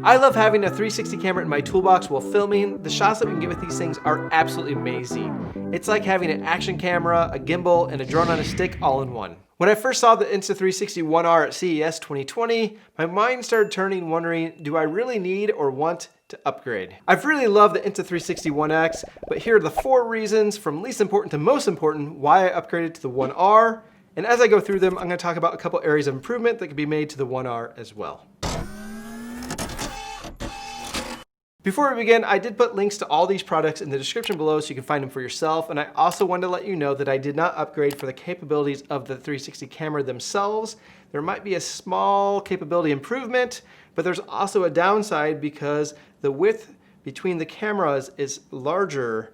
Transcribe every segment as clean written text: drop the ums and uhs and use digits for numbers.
I love having a 360 camera in my toolbox while filming. The shots that we can get with these things are absolutely amazing. It's like having an action camera, a gimbal, and a drone on a stick all in one. When I first saw the Insta360 1R at CES 2020, my mind started turning wondering, do I really need or want to upgrade? I've really loved the Insta360 1X, but here are the 4 reasons from least important to most important why I upgraded to the 1R. And as I go through them, I'm going to talk about a couple areas of improvement that could be made to the 1R as well. Before we begin, I did put links to all these products in the description below so you can find them for yourself. And I also wanted to let you know that I did not upgrade for the capabilities of the 360 camera themselves. There might be a small capability improvement, but there's also a downside because the width between the cameras is larger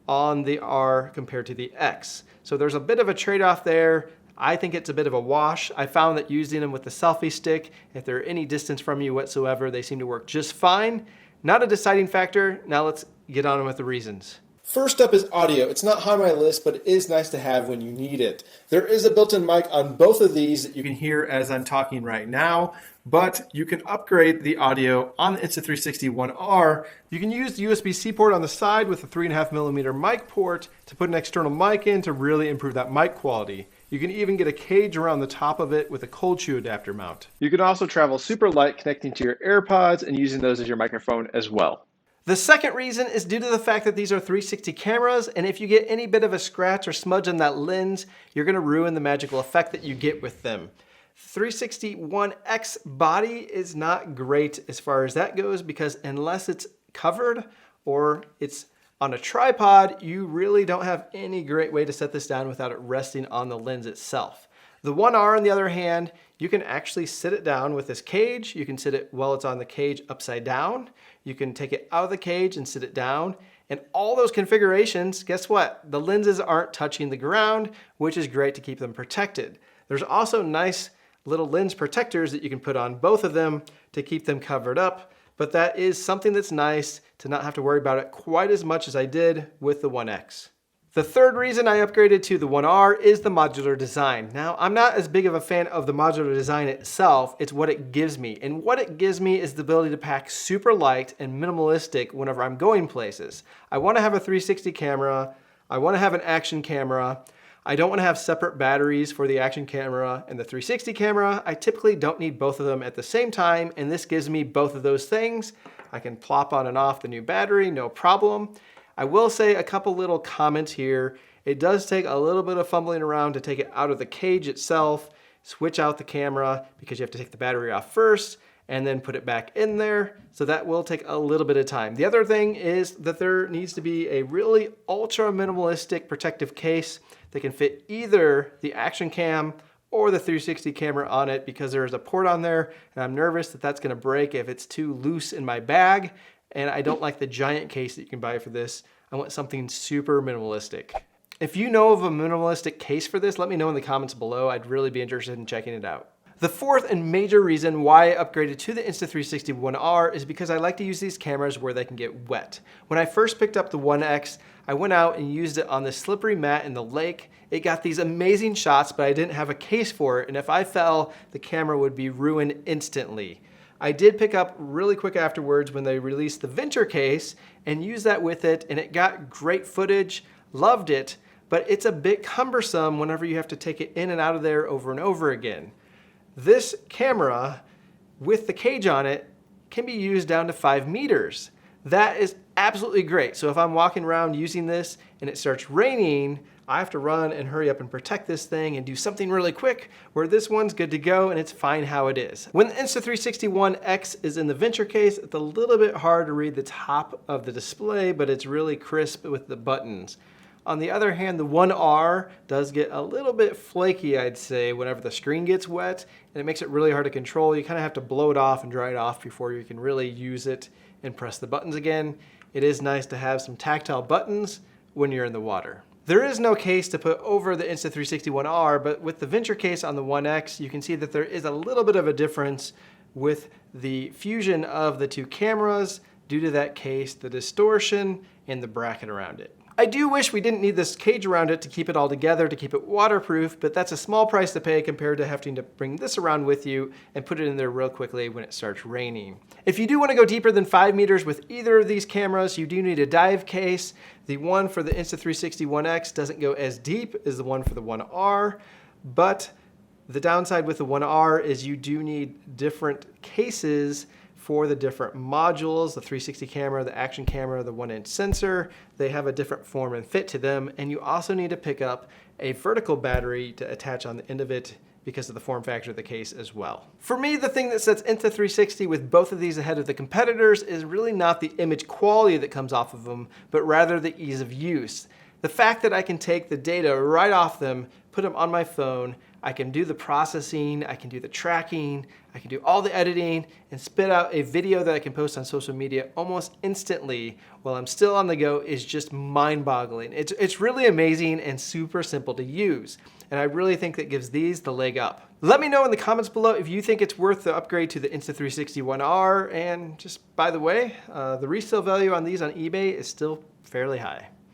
on the R compared to the X. So there's a bit of a trade-off there. I think it's a bit of a wash. I found that using them with the selfie stick, if they're any distance from you whatsoever, they seem to work just fine. Not a deciding factor. Now let's get on with the reasons. First up is audio. It's not high on my list, but it is nice to have when you need it. There is a built-in mic on both of these that you can hear as I'm talking right now, but you can upgrade the audio on the Insta360 1R. You can use the USB-C port on the side with a 3.5mm mic port to put an external mic in to really improve that mic quality. You can even get a cage around the top of it with a cold shoe adapter mount. You can also travel super light connecting to your AirPods and using those as your microphone as well. The second reason is due to the fact that these are 360 cameras, and if you get any bit of a scratch or smudge on that lens, you're going to ruin the magical effect that you get with them. 360 1X body is not great as far as that goes because unless it's covered or it's on a tripod, you really don't have any great way to set this down without it resting on the lens itself. The 1R, on the other hand, you can actually sit it down with this cage. You can sit it while it's on the cage upside down. You can take it out of the cage and sit it down. And all those configurations, guess what? The lenses aren't touching the ground, which is great to keep them protected. There's also nice little lens protectors that you can put on both of them to keep them covered up. But that is something that's nice to not have to worry about it quite as much as I did with the 1X. The third reason I upgraded to the 1R is the modular design. Now, I'm not as big of a fan of the modular design itself, it's what it gives me. And what it gives me is the ability to pack super light and minimalistic whenever I'm going places. I want to have a 360 camera, I want to have an action camera, I don't want to have separate batteries for the action camera and the 360 camera. I typically don't need both of them at the same time, and this gives me both of those things. I can plop on and off the new battery, no problem. I will say a couple little comments here. It does take a little bit of fumbling around to take it out of the cage itself, switch out the camera because you have to take the battery off first, and then put it back in there. So that will take a little bit of time. The other thing is that there needs to be a really ultra minimalistic protective case that can fit either the action cam or the 360 camera on it because there is a port on there and I'm nervous that that's gonna break if it's too loose in my bag. And I don't like the giant case that you can buy for this. I want something super minimalistic. If you know of a minimalistic case for this, let me know in the comments below. I'd really be interested in checking it out. The fourth and major reason why I upgraded to the Insta360 1R is because I like to use these cameras where they can get wet. When I first picked up the 1X, I went out and used it on this slippery mat in the lake. It got these amazing shots, but I didn't have a case for it, and if I fell, the camera would be ruined instantly. I did pick up really quick afterwards when they released the Venture case and used that with it, and it got great footage, loved it, but it's a bit cumbersome whenever you have to take it in and out of there over and over again. This camera with the cage on it can be used down to 5 meters. That is absolutely great. So if I'm walking around using this and it starts raining, I have to run and hurry up and protect this thing and do something really quick, where this one's good to go and it's fine how it is. When the Insta360 1X is in the Venture case, it's a little bit hard to read the top of the display, but it's really crisp with the buttons. On the other hand, the 1R does get a little bit flaky, I'd say, whenever the screen gets wet, and it makes it really hard to control. You kind of have to blow it off and dry it off before you can really use it and press the buttons again. It is nice to have some tactile buttons when you're in the water. There is no case to put over the Insta360 1R, but with the Venture case on the 1X, you can see that there is a little bit of a difference with the fusion of the two cameras due to that case, the distortion, and the bracket around it. I do wish we didn't need this cage around it to keep it all together, to keep it waterproof, but that's a small price to pay compared to having to bring this around with you and put it in there real quickly when it starts raining. If you do want to go deeper than 5 meters with either of these cameras, you do need a dive case. The one for the Insta360 One X doesn't go as deep as the one for the One R, but the downside with the One R is you do need different cases for the different modules, the 360 camera, the action camera, the 1-inch sensor. They have a different form and fit to them, and you also need to pick up a vertical battery to attach on the end of it because of the form factor of the case as well. For me, the thing that sets Insta360 with both of these ahead of the competitors is really not the image quality that comes off of them, but rather the ease of use. The fact that I can take the data right off them, put them on my phone, I can do the processing, I can do the tracking, I can do all the editing, and spit out a video that I can post on social media almost instantly while I'm still on the go is just mind-boggling. It's really amazing and super simple to use. And I really think that gives these the leg up. Let me know in the comments below if you think it's worth the upgrade to the Insta360 One R, and just by the way, the resale value on these on eBay is still fairly high.